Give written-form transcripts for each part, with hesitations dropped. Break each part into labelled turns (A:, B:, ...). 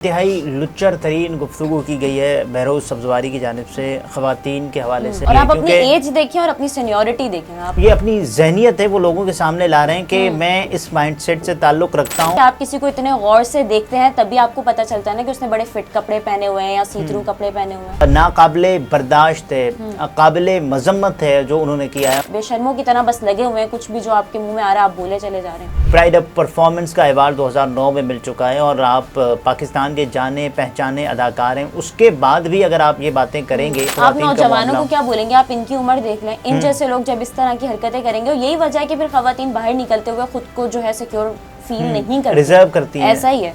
A: इंतहाई लुच्चर तरीन गुफ्तगू की गई है बहरोज़ सब्ज़वारी की जानिब से ख़वातीन के हवाले से।
B: और आप अपनी एज देखें और अपनी सीनियरिटी देखें। आप
A: ये अपनी जहनियत है वो लोगों के सामने ला रहे हैं कि मैं इस माइंडसेट से ताल्लुक़ रखता हूँ।
B: आप किसी को इतने गौर से देखते हैं तभी आपको पता चलता है ना कि उसने बड़े फिट कपड़े पहने हुए हैं या सी थ्रू कपड़े पहने हुए हैं।
A: नाकाबिले बर्दाश्त है, काबिले मजम्मत है जो उन्होंने किया है।
B: बेशर्मों की तरह बस लगे हुए हैं, कुछ भी जो आपके मुंह में आ रहा है आप बोले चले जा रहे हैं।
A: प्राइड ऑफ परफॉर्मेंस का अवार्ड 2009 में मिल चुका है और आप पाकिस्तान के जाने पहचाने अदाकार हैं। उसके बाद भी अगर आप ये बातें करेंगे तो
B: आप नौजवानों को क्या बोलेंगे? आप इनकी उम्र देख लें, इन जैसे लोग जब इस तरह की हरकतें करेंगे, और यही वजह है कि फिर खवातीन बाहर निकलते हुए खुद को जो है सिक्योर फील नहीं करती,
A: रिजर्व करती हैं।
B: ऐसा ही है।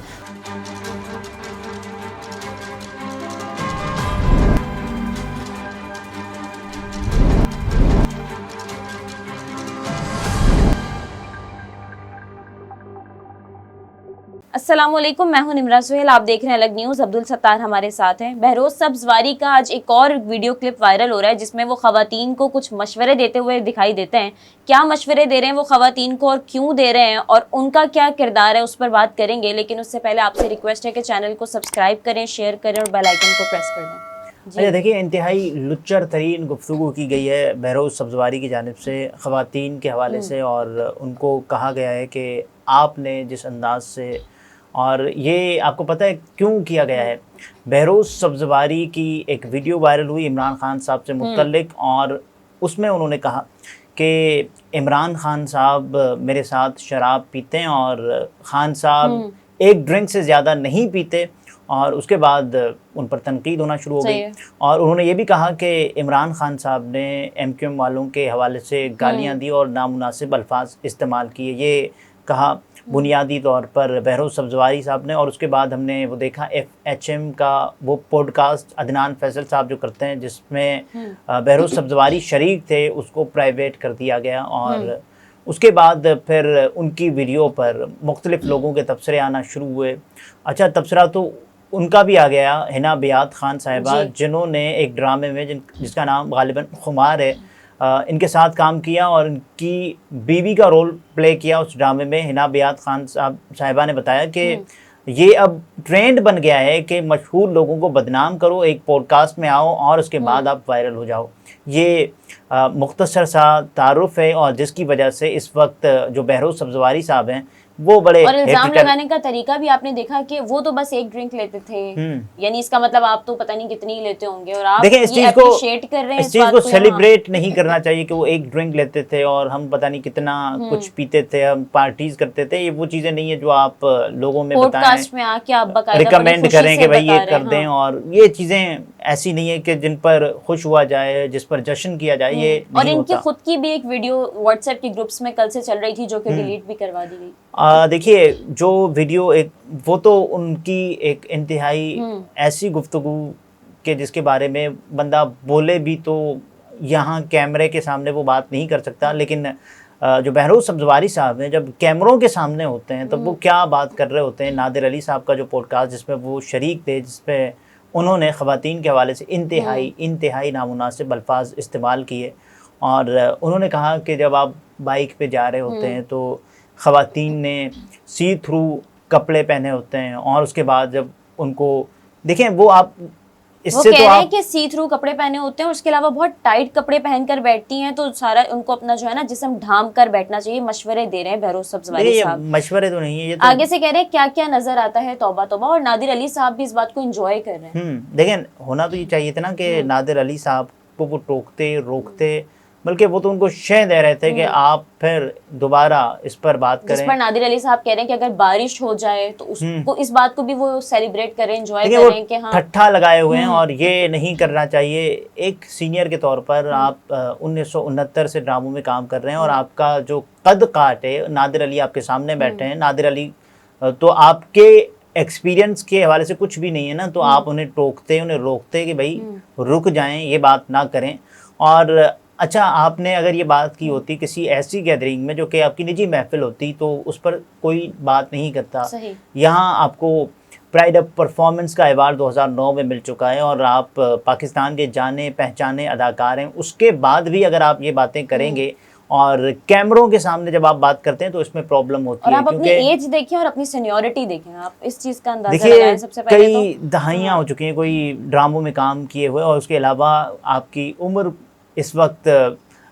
B: अस्सलामुअलैकुम, मैं हूं निमरा सुहेल। आप देख रहे हैं अलग न्यूज़। अब्दुल सत्तार हमारे साथ हैं। बहरोज़ सब्ज़वारी का आज एक और वीडियो क्लिप वायरल हो रहा है जिसमें वो ख़वातीन को कुछ मशवरे देते हुए दिखाई देते हैं। क्या मशवरे दे रहे हैं वो ख़वातीन को और क्यों दे रहे हैं और उनका क्या किरदार है, उस पर बात करेंगे। लेकिन उससे पहले आपसे रिक्वेस्ट है कि चैनल को सब्सक्राइब करें, शेयर करें और बेल आइकन को प्रेस कर दें।
A: अच्छा देखिए, इंतहाई लुच्चर तरीन गुफ्तगू की गई है बहरोज़ सब्ज़वारी की जानिब से ख़वातीन के हवाले से, और उनको कहा गया है कि आपने जिस अंदाज से, और ये आपको पता है क्यों किया गया है। बहरोज़ सब्ज़वारी की एक वीडियो वायरल हुई इमरान खान साहब से मुतल्लिक, और उसमें उन्होंने कहा कि इमरान खान साहब मेरे साथ शराब पीते हैं और खान साहब एक ड्रिंक से ज़्यादा नहीं पीते, और उसके बाद उन पर तनकीद होना शुरू हो गई। और उन्होंने ये भी कहा कि इमरान खान साहब ने MQM वालों के हवाले से गालियाँ दी और नामुनासिब अल्फाज इस्तेमाल किए, ये कहा बुनियादी तौर पर बहरोज़ सब्ज़वारी साहब ने। और उसके बाद हमने वो देखा FHM का वो पॉडकास्ट अदनान फैसल साहब जो करते हैं जिसमें बहरोज़ सब्ज़वारी शरीक थे, उसको प्राइवेट कर दिया गया। और उसके बाद फिर उनकी वीडियो पर मुख्तलिफ़ लोगों के तबसरे आना शुरू हुए। अच्छा, तबसरा तो उनका भी आ गया, हिना बियात खान साहिबा, जिन्होंने एक ड्रामे में जिसका नाम गालिबन खुमार है, इनके साथ काम किया और इनकी बीवी का रोल प्ले किया उस ड्रामे में। हिना बियात खान साहिबा ने बताया कि ये अब ट्रेंड बन गया है कि मशहूर लोगों को बदनाम करो, एक पॉडकास्ट में आओ और उसके बाद आप वायरल हो जाओ। ये मुख्तसर सा तारुफ है, और जिसकी वजह से इस वक्त जो बहरोज़ सब्ज़वारी साहब हैं वो बड़े,
B: और इल्जाम लगाने का तरीका भी आपने देखा कि वो तो बस एक ड्रिंक लेते थे, यानी इसका मतलब आप तो पता नहीं कितनी लेते होंगे, और आप
A: देखिए,
B: इस चीज कर रहे हैं,
A: इस चीज को सेलिब्रेट नहीं करना चाहिए कि वो एक ड्रिंक लेते थे और हम पता नहीं कितना कुछ पीते थे, हम पार्टीज करते थे। ये वो चीजें नहीं है जो आप लोगों में बताएं,
B: में आके आप बकायदा
A: रिकमेंड करें कि भाई ये कर दें। और ये चीजें ऐसी नहीं है कि जिन पर खुश हुआ जाए, जिस पर जश्न किया जाए, ये नहीं
B: और इनकी
A: होता।
B: खुद की भी एक वीडियो व्हाट्सएप के ग्रुप्स में कल से चल रही थी जो कि डिलीट भी करवा दी गई।
A: देखिए, जो वीडियो एक वो तो उनकी एक इंतहाई ऐसी गुफ्तगू के जिसके बारे में बंदा बोले भी तो यहाँ कैमरे के सामने वो बात नहीं कर सकता। लेकिन जो बहरोज़ सब्ज़वारी साहब हैं जब कैमरों के सामने होते हैं तब वो क्या बात कर रहे होते हैं। नादिर अली साहब का जो पॉडकास्ट जिसमें वो शरीक थे, जिसमें उन्होंने ख़वातीन के हवाले से इंतहाई नामुनासिब अल्फाज इस्तेमाल किए, और उन्होंने कहा कि जब आप बाइक पे जा रहे होते हैं तो ख़वातीन ने सी थ्रू कपड़े पहने होते हैं, और उसके बाद जब उनको देखें वो आप इससे
B: वो कह रहे हैं कि सी थ्रू कपड़े पहने होते हैं, उसके अलावा बहुत टाइट कपड़े पहनकर बैठती हैं, तो सारा उनको अपना जो है ना जिस्म ढांप कर बैठना चाहिए। मशवरे दे रहे हैं बहरोज़ सब्ज़वारी साहब।
A: मशवरे तो नहीं है, ये तो
B: आगे से कह रहे हैं क्या क्या नजर आता है, तौबा तौबा। और नादिर अली साहब भी इस बात को एंजॉय कर रहे हैं।
A: देखें, होना तो ये चाहिए था ना कि नादिर अली साहब को वो टोकते रोकते, बल्कि वो तो उनको शह दे रहे थे कि आप फिर दोबारा इस पर बात करें।
B: जिस पर नादिर अली साहब कह रहे हैं कि अगर बारिश हो जाए तो उसको इस बात को भी वो सेलिब्रेट करें, एंजॉय करें कि हाँ
A: ठट्ठा लगाए हुए हैं, और ये नहीं करना चाहिए। एक सीनियर के तौर पर आप 1969 से ड्रामों में काम कर रहे हैं और आपका जो कद काट है, नादिर अली आपके सामने बैठे हैं। नादिर अली तो आपके एक्सपीरियंस के हवाले से कुछ भी नहीं है ना, तो आप उन्हें टोकते, उन्हें रोकते कि भाई रुक जाएं, ये बात ना करें। और अच्छा, आपने अगर ये बात की होती किसी ऐसी गैदरिंग में जो कि आपकी निजी महफिल होती तो उस पर कोई बात नहीं करता। यहाँ आपको प्राइड ऑफ परफॉर्मेंस का अवार्ड 2009 में मिल चुका है और आप पाकिस्तान के जाने पहचाने अदाकार हैं। उसके बाद भी अगर आप ये बातें करेंगे और कैमरों के सामने जब आप बात करते हैं तो इसमें प्रॉब्लम होती
B: और
A: है।
B: आप अपनी एज देखें और अपनी सीनियरिटी देखें, आप इस चीज का अंदाजा
A: देखिए
B: लगाएं सबसे पहले
A: कई
B: तो।
A: दहाइयाँ हो चुकी हैं कोई ड्रामों में काम किए हुए, और उसके अलावा आपकी उम्र इस वक्त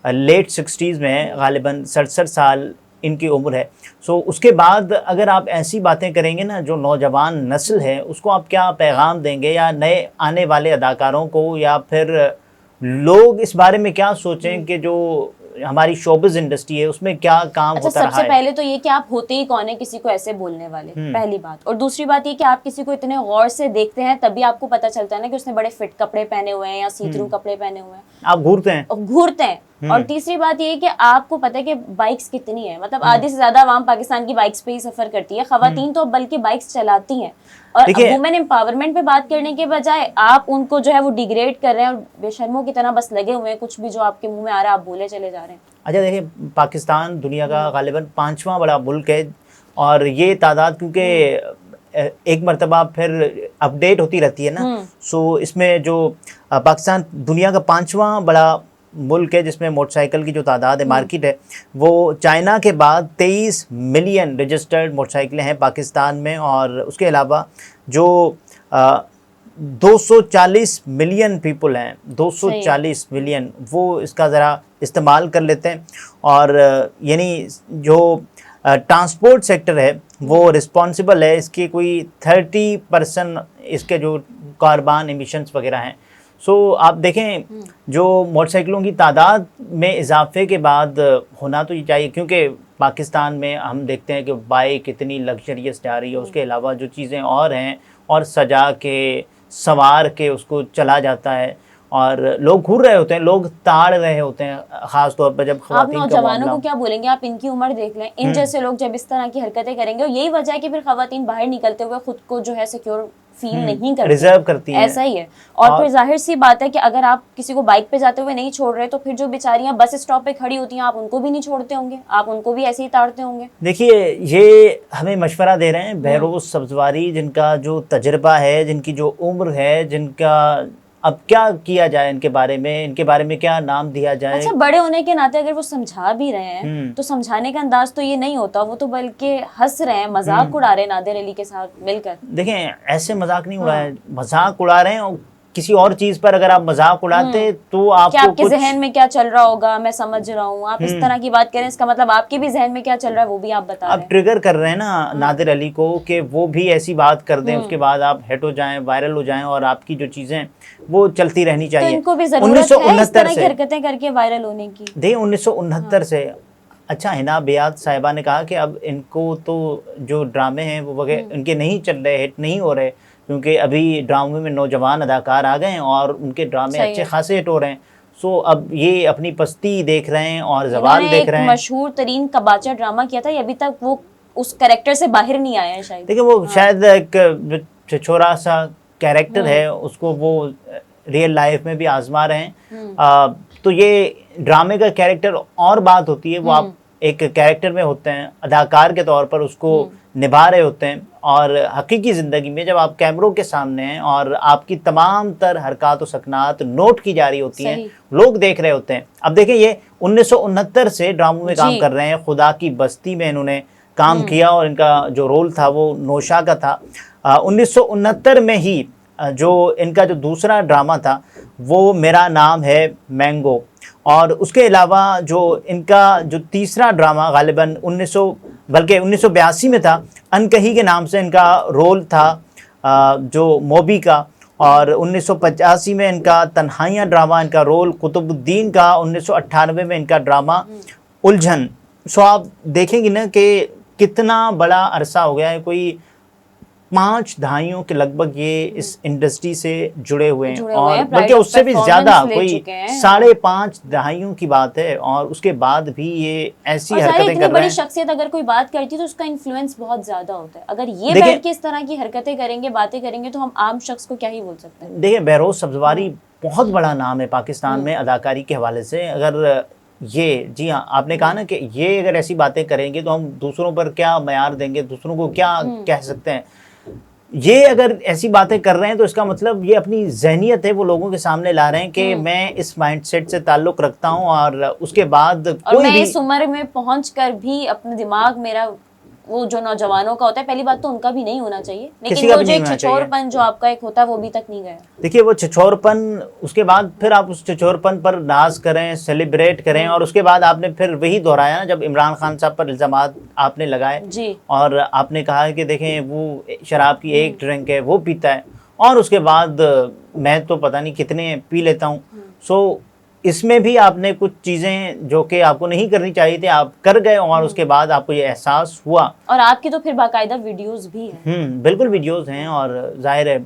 A: लेट 60s में है, गालिबन 67 साल इनकी उम्र है। सो उसके बाद अगर आप ऐसी बातें करेंगे ना, जो नौजवान नस्ल है उसको आप क्या पैगाम देंगे, या नए आने वाले अदाकारों को, या फिर लोग इस बारे में क्या सोचें कि जो हमारी शोबिज़ इंडस्ट्री है उसमें क्या काम
B: अच्छा,
A: होता रहा
B: सबसे
A: है।
B: पहले तो ये कि आप होते ही कौन है किसी को ऐसे बोलने वाले, पहली बात। और दूसरी बात ये कि आप किसी को इतने गौर से देखते हैं तभी आपको पता चलता है ना कि उसने बड़े फिट कपड़े पहने हुए हैं या सी थ्रू कपड़े पहने हुए हैं,
A: आप घूरते हैं।
B: और घूरते हैं। और तीसरी बात ये है कि आपको पता है कि बाइक्स कितनी है, मतलब आधी से ज्यादा आवाम पाकिस्तान की बाइक्स पे ही सफर करती है, खवातीन तो बल्कि बाइक्स चलाती हैं। और वुमेन एम्पावरमेंट पे बात करने के बजाय आप उनको जो है वो डिग्रेड कर रहे हैं और बेशर्मों की तरह बस लगे हुए हैं, कुछ भी जो आपके मुंह में आ रहा है आप बोले चले जा रहे हैं।
A: अच्छा देखिए, पाकिस्तान दुनिया का गालिबन 5वां बड़ा मुल्क है, और ये तादाद क्योंकि एक मरतबा फिर अपडेट होती रहती है ना, सो इसमें जो पाकिस्तान दुनिया का 5वां बड़ा मुल्क है जिसमें मोटरसाइकिल की जो तादाद है, मार्केट है, वो चाइना के बाद 23 मिलियन रजिस्टर्ड मोटरसाइकिलें हैं पाकिस्तान में। और उसके अलावा जो 240 मिलियन पीपल हैं, 240 मिलियन, वो इसका ज़रा इस्तेमाल कर लेते हैं। और यानी जो ट्रांसपोर्ट सेक्टर है वो रिस्पॉन्सिबल है, इसके कोई 30% इसके जो कार्बन एमिशंस वगैरह हैं। सो आप देखें जो मोटरसाइकिलों की तादाद में इजाफे के बाद होना तो ये चाहिए, क्योंकि पाकिस्तान में हम देखते हैं कि बाइक इतनी लग्जरियस जा रही है, उसके अलावा जो चीज़ें और हैं और सजा के सवार के उसको चला जाता है, और लोग घूर रहे होते हैं, लोग ताड़ रहे होते हैं, खास तौर पर जब
B: आप
A: ख़वातीन का
B: नौजवानों
A: मामला।
B: को क्या बोलेंगे, आप इनकी उम्र देख लें, इन जैसे लोग जब इस तरह की हरकतें करेंगे, और यही वजह है कि फिर खवातीन बाहर निकलते हुए खुद को जो है सिक्योर फील नहीं करती,
A: रिजर्व करती हैं।
B: ऐसा ही है। और फिर जाहिर सी बात है कि अगर आप किसी को बाइक पे जाते हुए नहीं छोड़ रहे तो फिर जो बेचारियां बस स्टॉप पे खड़ी होती हैं आप उनको भी नहीं छोड़ते होंगे, आप उनको भी ऐसे ही ताड़ते होंगे।
A: देखिए ये हमें मशवरा दे रहे हैं बहरोज़ सब्ज़वारी, जिनका जो तजर्बा है, जिनकी जो उम्र है, जिनका अब क्या किया जाए इनके बारे में क्या नाम दिया जाए।
B: अच्छा, बड़े होने के नाते अगर वो समझा भी रहे हैं तो समझाने का अंदाज तो ये नहीं होता, वो तो बल्कि हंस रहे हैं, मजाक उड़ा रहे हैं नादिर अली के साथ मिलकर।
A: देखें ऐसे मजाक नहीं उड़ा है, मजाक उड़ा रहे हैं। और किसी और चीज पर अगर आप मजाक उड़ाते तो आपको
B: आपके जहन में क्या चल रहा होगा मैं समझ रहा हूँ, आप इस तरह की बात करें इसका मतलब आपके भी जहन में क्या चल रहा है वो भी आप बता रहे हैं।
A: आप ट्रिगर कर रहे हैं ना नादिर अली को कि वो भी ऐसी बात कर दें, उसके बाद आप हिट हो जाएं, वायरल हो जाएं, और आपकी जो चीजें वो चलती रहनी चाहिए।
B: तो इनको भी जरूरत है इस तरह की हरकतें करके वायरल होने की।
A: देखिए 1969 से अच्छा हिना बेयात साहिबा ने कहा कि अब इनको तो जो ड्रामे हैं वो वगैरह इनके नहीं चल रहे, हिट नहीं हो रहे, क्योंकि अभी ड्रामे में नौजवान अदाकार आ गए हैं और उनके ड्रामे अच्छे खासे हिट हो रहे हैं। सो अब ये अपनी पस्ती देख रहे हैं और जवाल देख रहे हैं।
B: मशहूर तरीन कबाचा ड्रामा किया था, ये अभी तक वो उस कैरेक्टर से बाहर नहीं आया है शायद।
A: देखिए वो शायद एक छोरा सा कैरेक्टर है, उसको वो रियल लाइफ में भी आजमा रहे हैं। तो ये ड्रामे का कैरेक्टर और बात होती है, वो आप एक कैरेक्टर में होते हैं, अदाकार के तौर पर उसको निभा रहे होते हैं, और हकीकी ज़िंदगी में जब आप कैमरों के सामने हैं और आपकी तमाम तर हरकत और सकनात नोट की जा रही होती हैं, लोग देख रहे होते हैं। अब देखें ये 1969 से ड्रामों में काम कर रहे हैं, खुदा की बस्ती में इन्होंने काम किया और इनका जो रोल था वो नौशा का था। 1969 में ही जो इनका जो दूसरा ड्रामा था वो मेरा नाम है मैंगो, और उसके अलावा जो इनका जो तीसरा ड्रामा गालिबन 1982 में था, अनकही के नाम से इनका रोल था जो मोबी का, और 1985 में इनका तन्हाइयाँ ड्रामा इनका रोल कुतुबुद्दीन का, 1998 में इनका ड्रामा उलझन। सो आप देखेंगे ना कि कितना बड़ा अरसा हो गया है, कोई 5 दहाइयों के लगभग ये इस इंडस्ट्री से जुड़े हुए हैं, और बल्कि उससे भी ज़्यादा, कोई 5.5 दहाइयों की बात है, और उसके बाद भी ये ऐसी हरकतें कर रहे हैं।
B: बड़ी शख्सियत अगर कोई बात करती है तो उसका इन्फ्लुएंस बहुत ज़्यादा होता है। अगर ये बैठ के इस तरह की हरकतें करेंगे, बातें करेंगे, तो हम आम शख्स को क्या ही बोल सकते हैं।
A: देखिए बहरोज़ सब्ज़वारी बहुत बड़ा नाम है पाकिस्तान में अदाकारी के हवाले से। अगर ये, जी हाँ, आपने कहा ना कि ये अगर ऐसी बातें करेंगे तो हम दूसरों पर क्या मयार देंगे, दूसरों को क्या कह सकते हैं। ये अगर ऐसी बातें कर रहे हैं तो इसका मतलब ये अपनी जहनियत है वो लोगों के सामने ला रहे हैं कि मैं इस माइंडसेट से ताल्लुक रखता हूं और उसके बाद
B: और
A: कोई
B: मैं
A: भी
B: इस उम्र में पहुंचकर भी अपने दिमाग मेरा वो जो नौजवानों का होता है, पहली बात तो उनका भी नहीं होना चाहिए,
A: किसी
B: लेकिन
A: का
B: वो
A: भी
B: जो
A: नहीं
B: एक
A: होना
B: छिछोरपन जो आपका एक होता है वो अभी तक नहीं गया।
A: देखिए वो छिछोरपन, उसके बाद फिर आप उस छिछोरपन पर नाज करें, सेलिब्रेट करें, और उसके बाद आपने फिर वही दोहराया ना जब इमरान खान साहब पर इल्ज़ामात आपने लगाए
B: जी।
A: और आपने कहा कि देखें वो शराब की एक ड्रिंक है वो पीता है और उसके बाद मैं तो पता नहीं कितने पी लेता हूँ। सो इसमें भी आपने कुछ चीज़ें जो कि आपको नहीं करनी चाहिए थी आप कर गए और उसके बाद आपको ये एहसास हुआ।
B: और आपकी तो फिर बाकायदा वीडियोस भी हैं।
A: बिल्कुल वीडियोस हैं और जाहिर है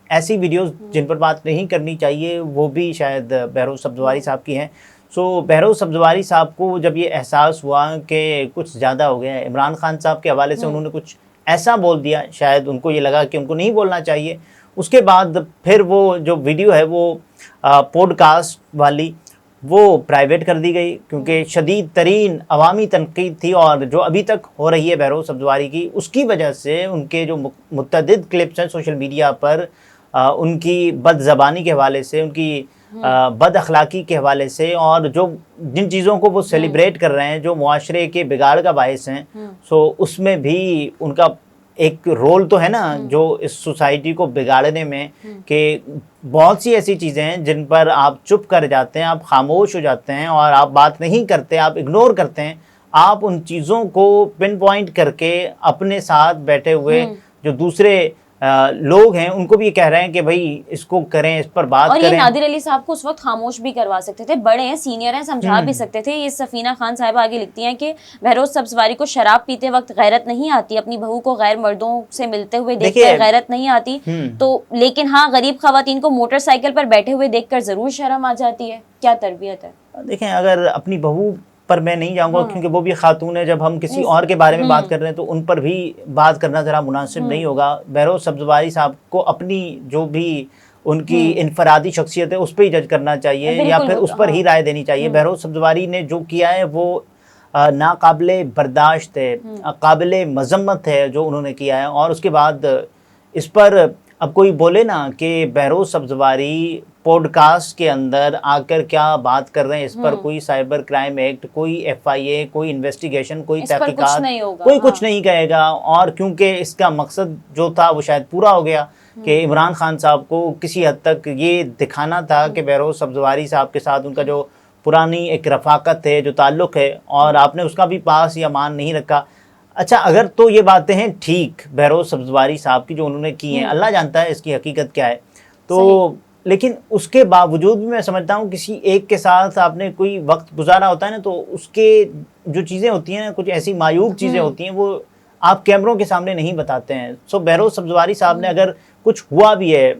A: ऐसी वीडियोस जिन पर बात नहीं करनी चाहिए वो भी शायद बहरोज़ सब्ज़वारी साहब की हैं। सो बहरोज़ सब्ज़वारी साहब को जब ये एहसास हुआ कि कुछ ज़्यादा हो गया है, इमरान खान साहब के हवाले से उन्होंने कुछ ऐसा बोल दिया, शायद उनको ये लगा कि उनको नहीं बोलना चाहिए। उसके बाद फिर वो जो वीडियो है वो पॉडकास्ट वाली वो प्राइवेट कर दी गई क्योंकि शदीद तरीन अवामी तनकीद थी और जो अभी तक हो रही है बहरोज़ सब्ज़वारी की, उसकी वजह से उनके जो मुतअद्दिद क्लिप्स हैं सोशल मीडिया पर उनकी बदज़बानी के हवाले से, उनकी बद अखलाक़ी के हवाले से और जो जिन चीज़ों को वो सेलिब्रेट कर रहे हैं जो मुआशरे के बिगाड़ का बायस हैं, सो उसमें भी उनका एक रोल तो है ना जो इस सोसाइटी को बिगाड़ने में, कि बहुत सी ऐसी चीज़ें हैं जिन पर आप चुप कर जाते हैं, आप खामोश हो जाते हैं और आप बात नहीं करते, आप इग्नोर करते हैं। आप उन चीज़ों को पिन पॉइंट करके अपने साथ बैठे हुए जो दूसरे लोग हैं उनको भी कह रहे हैं कि भाई इसको करें, इस पर बात
B: और
A: करें।
B: ये नादिर अली साहब को उस वक्त खामोश भी करवा सकते थे, बड़े हैं, सीनियर हैं, समझा भी सकते थे। ये सफीना खान साहिबा आगे लिखती हैं कि बहरोज़ सब्ज़वारी को शराब पीते वक्त गैरत नहीं आती, अपनी बहू को गैर मर्दों से मिलते हुए देखकर गैरत नहीं आती, तो लेकिन हाँ गरीब खवातीन को मोटरसाइकिल पर बैठे हुए देखकर जरूर शर्म आ जाती है। क्या तरबियत है।
A: देखें, अगर अपनी बहू पर मैं नहीं जाऊंगा क्योंकि वो भी खातून है, जब हम किसी और के बारे में बात कर रहे हैं तो उन पर भी बात करना ज़रा मुनासिब नहीं होगा। बहरोज़ सब्ज़वारी साहब को अपनी जो भी उनकी इनफरादी शख्सियत है उस पर ही जज करना चाहिए या फिर उस पर ही राय देनी चाहिए। बहरोज़ सब्ज़वारी ने जो किया है वो नाकाबिले बर्दाश्त है, काबिले मज़म्मत है जो उन्होंने किया है। और उसके बाद इस पर अब कोई बोले ना कि बहरोज़ सब्ज़वारी पॉडकास्ट के अंदर आकर क्या बात कर रहे हैं, इस पर कोई साइबर क्राइम एक्ट, कोई FIA, कोई इन्वेस्टिगेशन, कोई तहकीकात, कोई कुछ नहीं कहेगा। और क्योंकि इसका मकसद जो था वो शायद पूरा हो गया कि इमरान खान साहब को किसी हद तक ये दिखाना था कि बहरोज़ सब्ज़वारी साहब के साथ उनका जो पुरानी एक रफ़ाकत है, जो ताल्लुक़ है, और आपने उसका भी पास या मान नहीं रखा। अच्छा, अगर तो ये बातें हैं ठीक बहरोज़ सब्ज़वारी साहब की जो उन्होंने की हैं, अल्लाह जानता है इसकी हकीकत क्या है, तो लेकिन उसके बावजूद भी मैं समझता हूँ किसी एक के साथ आपने कोई वक्त गुजारा होता है ना, तो उसके जो चीज़ें होती हैं ना, कुछ ऐसी मायूब चीज़ें होती हैं वो आप कैमरों के सामने नहीं बताते हैं। सो बहरोज़ सब्ज़वारी साहब ने अगर कुछ हुआ भी है,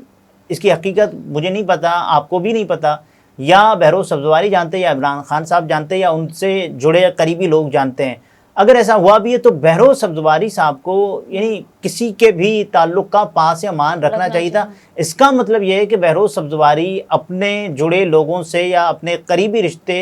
A: इसकी हकीकत मुझे नहीं पता, आपको भी नहीं पता, या बहरोज़ सब्ज़वारी जानते हैं या इमरान खान साहब जानते हैं या उनसे जुड़े करीबी लोग जानते हैं। अगर ऐसा हुआ भी है तो बहरोज़ सब्ज़वारी साहब को यानी किसी के भी ताल्लुक़ का पास या मान रखना चाहिए था। इसका मतलब यह है कि बहरोज़ सब्ज़वारी अपने जुड़े लोगों से या अपने करीबी रिश्ते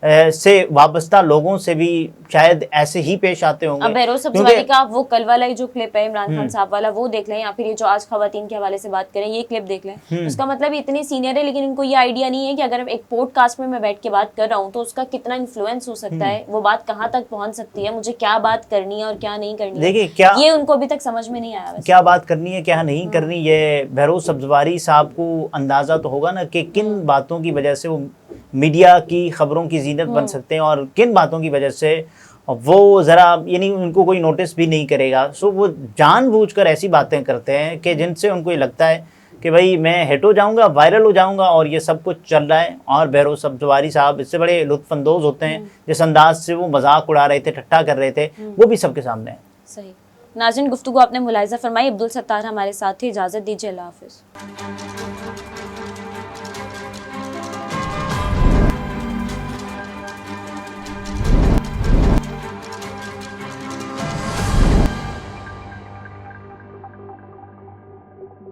A: से वाबस्ता लोगों से भी शायद ऐसे ही पेश आते होंगे।
B: अब बहरोज़ सब्ज़वारी का वो कल वाला जो क्लिप है इमरान खान साहब वाला वो देख लें, या फिर ये जो आज खवातीन के हवाले से बात करें ये क्लिप देख लें। उसका मतलब इतने सीनियर है लेकिन इनको ये आइडिया नहीं है कि अगर एक पॉडकास्ट में मैं बैठ के बात कर रहा हूँ तो उसका कितना इन्फ्लुएंस हो सकता है, वो बात कहाँ तक पहुँच सकती है, मुझे क्या बात करनी है और क्या नहीं करनी है।
A: देखिए क्या
B: ये उनको अभी तक समझ में नहीं आया,
A: क्या बात करनी है क्या नहीं करनी। ये बहरोज़ सब्ज़वारी साहब को अंदाज़ा तो होगा ना कि किन बातों की वजह से वो मीडिया की खबरों की जीनत बन सकते हैं और किन बातों की वजह से वो ज़रा यानी उनको कोई नोटिस भी नहीं करेगा। सो वो जानबूझकर ऐसी बातें करते हैं कि जिनसे उनको ये लगता है कि भाई मैं हिट हो जाऊंगा, वायरल हो जाऊंगा, और ये सब कुछ चल रहा है। और बहरोज़ सब्ज़वारी साहब इससे बड़े लुत्फ़अंदोज़ होते हैं, जिस अंदाज से वो मजाक उड़ा रहे थे, ठट्ठा कर रहे थे, वो भी सबके सामने है।
B: सही। नाज़रीन, गुफ्तगू आपने मुलाहिज़ा फरमाई। अब्दुल सत्तार हमारे साथ थे। इजाज़त दीजिए, अल्लाह हाफ़िज़।